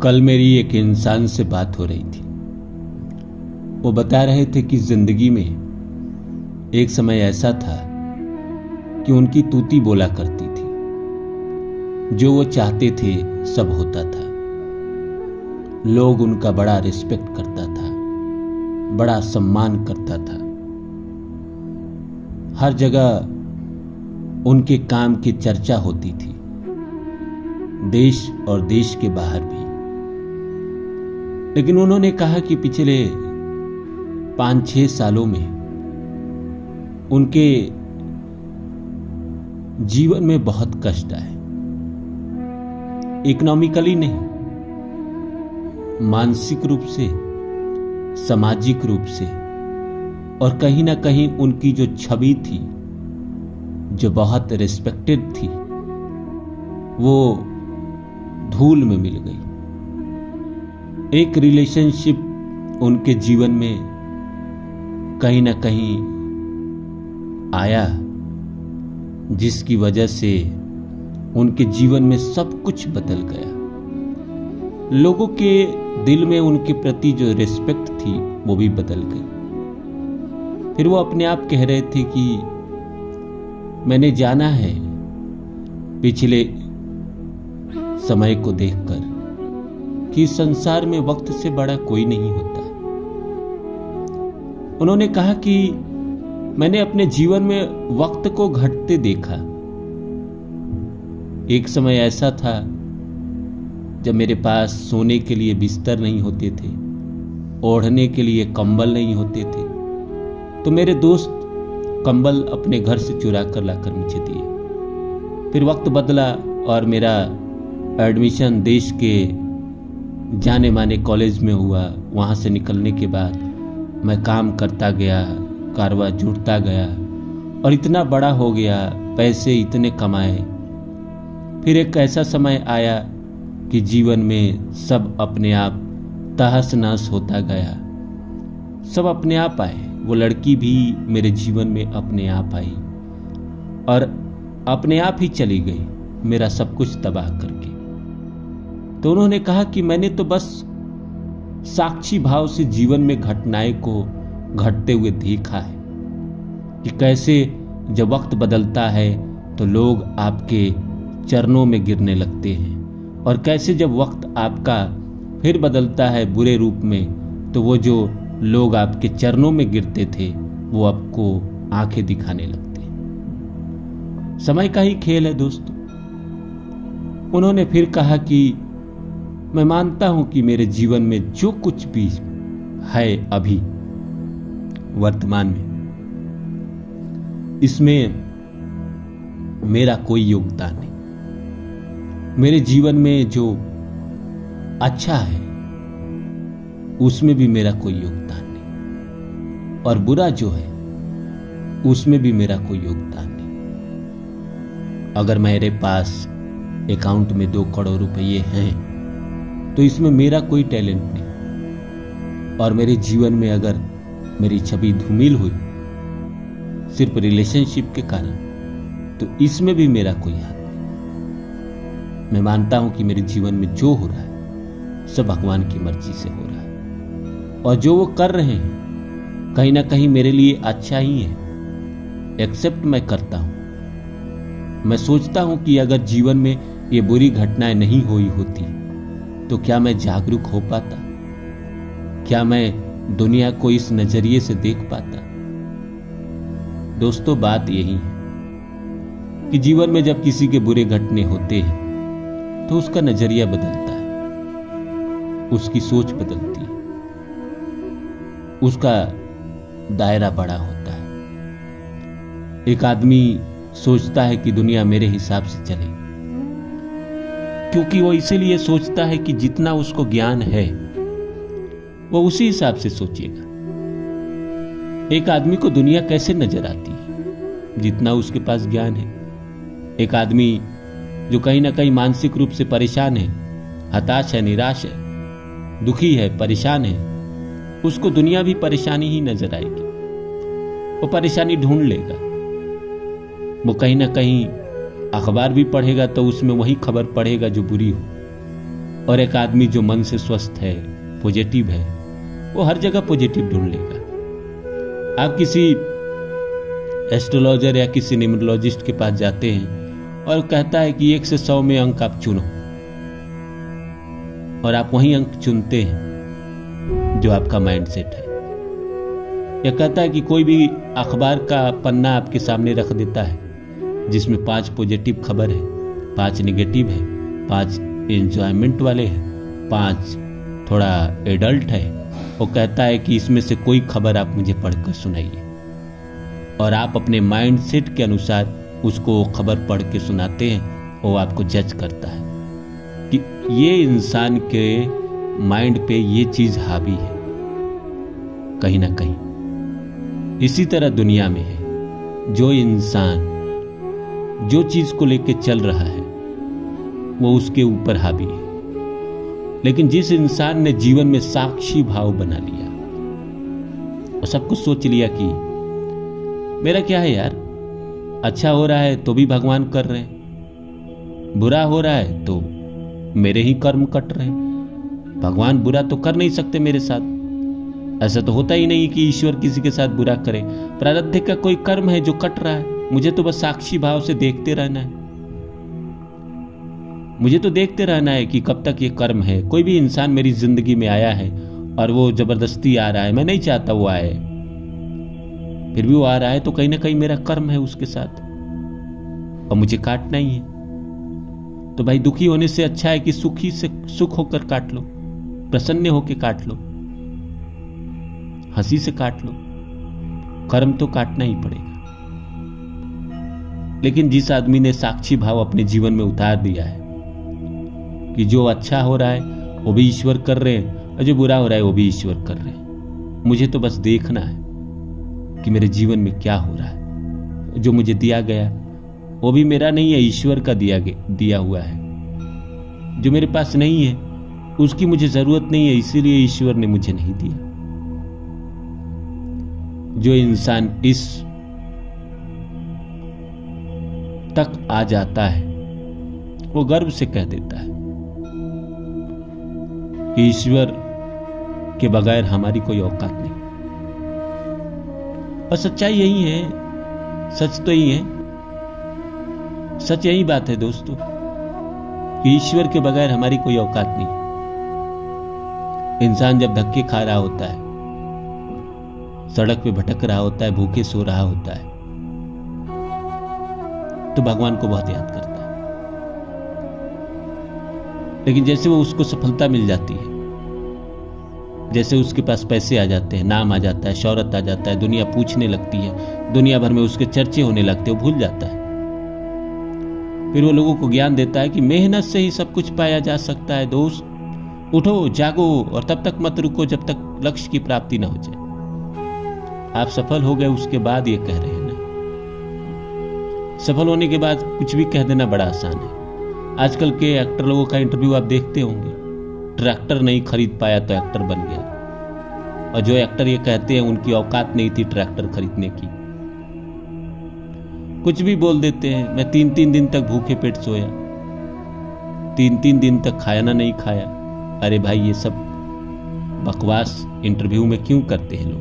कल मेरी एक इंसान से बात हो रही थी। वो बता रहे थे कि जिंदगी में एक समय ऐसा था कि उनकी तूती बोला करती थी। जो वो चाहते थे सब होता था। लोग उनका बड़ा रिस्पेक्ट करता था, बड़ा सम्मान करता था। हर जगह उनके काम की चर्चा होती थी, देश और देश के बाहर भी। लेकिन उन्होंने कहा कि पिछले 5-6 सालों में उनके जीवन में बहुत कष्ट आए। इकोनॉमिकली नहीं, मानसिक रूप से, सामाजिक रूप से, और कहीं ना कहीं उनकी जो छवि थी, जो बहुत रिस्पेक्टेड थी, वो धूल में मिल गई। एक रिलेशनशिप उनके जीवन में कहीं ना कहीं आया, जिसकी वजह से उनके जीवन में सब कुछ बदल गया। लोगों के दिल में उनके प्रति जो रिस्पेक्ट थी वो भी बदल गई। फिर वो अपने आप कह रहे थे कि मैंने जाना है पिछले समय को देखकर कि संसार में वक्त से बड़ा कोई नहीं होता। उन्होंने कहा कि मैंने अपने जीवन में वक्त को घटते देखा। एक समय ऐसा था जब मेरे पास सोने के लिए बिस्तर नहीं होते थे, ओढ़ने के लिए कंबल नहीं होते थे, तो मेरे दोस्त कंबल अपने घर से चुरा कर लाकर मुझे दिए। फिर वक्त बदला और मेरा एडमिशन देश के जाने माने कॉलेज में हुआ। वहाँ से निकलने के बाद मैं काम करता गया, कारवा जुड़ता गया और इतना बड़ा हो गया, पैसे इतने कमाए। फिर एक ऐसा समय आया कि जीवन में सब अपने आप तहस नहस होता गया। सब अपने आप आए। वो लड़की भी मेरे जीवन में अपने आप आई और अपने आप ही चली गई, मेरा सब कुछ तबाह करके। तो उन्होंने कहा कि मैंने तो बस साक्षी भाव से जीवन में घटनाएं को घटते हुए देखा है कि कैसे जब वक्त बदलता है तो लोग आपके चरणों में गिरने लगते हैं, और कैसे जब वक्त आपका फिर बदलता है बुरे रूप में, तो वो जो लोग आपके चरणों में गिरते थे वो आपको आंखें दिखाने लगते हैं। समय का ही खेल है दोस्तों। उन्होंने फिर कहा कि मैं मानता हूं कि मेरे जीवन में जो कुछ भी है अभी वर्तमान में, इसमें मेरा कोई योगदान नहीं। मेरे जीवन में जो अच्छा है उसमें भी मेरा कोई योगदान नहीं, और बुरा जो है उसमें भी मेरा कोई योगदान नहीं। अगर मेरे पास अकाउंट में 2 करोड़ रुपये हैं तो इसमें मेरा कोई टैलेंट नहीं, और मेरे जीवन में अगर मेरी छवि धूमिल हुई सिर्फ रिलेशनशिप के कारण, तो इसमें भी मेरा कोई हाथ नहीं। मैं मानता हूं कि मेरे जीवन में जो हो रहा है सब भगवान की मर्जी से हो रहा है, और जो वो कर रहे हैं कहीं ना कहीं मेरे लिए अच्छा ही है। एक्सेप्ट मैं करता हूं। मैं सोचता हूं कि अगर जीवन में ये बुरी घटनाएं नहीं हुई होती तो क्या मैं जागरूक हो पाता? क्या मैं दुनिया को इस नजरिए से देख पाता? दोस्तों, बात यही है कि जीवन में जब किसी के बुरे घटने होते हैं तो उसका नजरिया बदलता है, उसकी सोच बदलती है, उसका दायरा बड़ा होता है। एक आदमी सोचता है कि दुनिया मेरे हिसाब से चले, क्योंकि वो इसीलिए सोचता है कि जितना उसको ज्ञान है वो उसी हिसाब से सोचेगा। एक आदमी को दुनिया कैसे नजर आती है? जितना उसके पास ज्ञान है। एक आदमी जो कहीं ना कहीं मानसिक रूप से परेशान है, हताश है, निराश है, दुखी है, परेशान है, उसको दुनिया भी परेशानी ही नजर आएगी। वो परेशानी ढूंढ लेगा। वो कहीं ना कहीं अखबार भी पढ़ेगा तो उसमें वही खबर पढ़ेगा जो बुरी हो। और एक आदमी जो मन से स्वस्थ है, पॉजिटिव है, वो हर जगह पॉजिटिव ढूंढ लेगा। आप किसी एस्ट्रोलॉजर या किसी न्यूमरोलॉजिस्ट के पास जाते हैं और कहता है कि 1 से 100 में अंक आप चुनो, और आप वही अंक चुनते हैं जो आपका माइंडसेट है। या कहता है कि कोई भी अखबार का पन्ना आपके सामने रख देता है जिसमें 5 पॉजिटिव खबर है, 5 निगेटिव है, 5 एंजॉयमेंट वाले हैं, 5 थोड़ा एडल्ट है। वो कहता है कि इसमें से कोई खबर आप मुझे पढ़कर सुनाइए, और आप अपने माइंडसेट के अनुसार उसको खबर पढ़ के सुनाते हैं। वो आपको जज करता है कि ये इंसान के माइंड पे ये चीज हावी है कहीं ना कहीं। इसी तरह दुनिया में है, जो इंसान जो चीज को लेके चल रहा है वो उसके ऊपर हावी है। लेकिन जिस इंसान ने जीवन में साक्षी भाव बना लिया और सब कुछ सोच लिया कि मेरा क्या है यार, अच्छा हो रहा है तो भी भगवान कर रहे हैं, बुरा हो रहा है तो मेरे ही कर्म कट रहे हैं, भगवान बुरा तो कर नहीं सकते मेरे साथ। ऐसा तो होता ही नहीं कि ईश्वर किसी के साथ बुरा करे। प्रारब्ध का कोई कर्म है जो कट रहा है, मुझे तो बस साक्षी भाव से देखते रहना है। मुझे तो देखते रहना है कि कब तक ये कर्म है। कोई भी इंसान मेरी जिंदगी में आया है और वो जबरदस्ती आ रहा है, मैं नहीं चाहता वो आए, फिर भी वो आ रहा है, तो कहीं ना कहीं मेरा कर्म है उसके साथ और मुझे काटना ही है। तो भाई दुखी होने से अच्छा है कि सुखी से सुख होकर काट लो, प्रसन्न होकर काट लो, हंसी से काट लो। कर्म तो काटना ही पड़ेगा। लेकिन जिस आदमी ने साक्षी भाव अपने जीवन में उतार दिया है कि जो अच्छा हो रहा है वो भी ईश्वर कर रहे हैं और जो बुरा हो रहा है वो भी ईश्वर कर रहे हैं, मुझे तो बस देखना है कि मेरे जीवन में क्या हो रहा है। जो मुझे दिया गया वो भी मेरा नहीं है, ईश्वर का दिया हुआ है। जो मेरे पास नहीं है उसकी मुझे जरूरत नहीं है, इसीलिए ईश्वर ने मुझे नहीं दिया। जो इंसान इस तक आ जाता है वो गर्व से कह देता है कि ईश्वर के बगैर हमारी कोई औकात नहीं। और सच्चाई यही है, सच तो यही है, सच यही बात है दोस्तों कि ईश्वर के बगैर हमारी कोई औकात नहीं। इंसान जब धक्के खा रहा होता है, सड़क पे भटक रहा होता है, भूखे सो रहा होता है, तो भगवान को बहुत याद करता है। लेकिन जैसे वो उसको सफलता मिल जाती है, जैसे उसके पास पैसे आ जाते हैं, नाम आ जाता है, शौहरत आ जाता है, दुनिया पूछने लगती है, दुनिया भर में उसके चर्चे होने लगते हैं, वो भूल जाता है। फिर वो लोगों को ज्ञान देता है कि मेहनत से ही सब कुछ पाया जा सकता है। दोस्त उठो, जागो, और तब तक मत रुको जब तक लक्ष्य की प्राप्ति ना हो जाए। आप सफल हो गए उसके बाद ये कह रहे हैं ना। सफल होने के बाद कुछ भी कह देना बड़ा आसान है। आजकल के एक्टर लोगों का इंटरव्यू आप देखते होंगे, ट्रैक्टर नहीं खरीद पाया तो एक्टर बन गया। और जो एक्टर ये कहते हैं उनकी औकात नहीं थी ट्रैक्टर खरीदने की। कुछ भी बोल देते हैं, मैं 3-3 दिन तक भूखे पेट सोया, 3-3 दिन तक खाया ना नहीं खाया। अरे भाई ये सब बकवास इंटरव्यू में क्यों करते हैं लोग?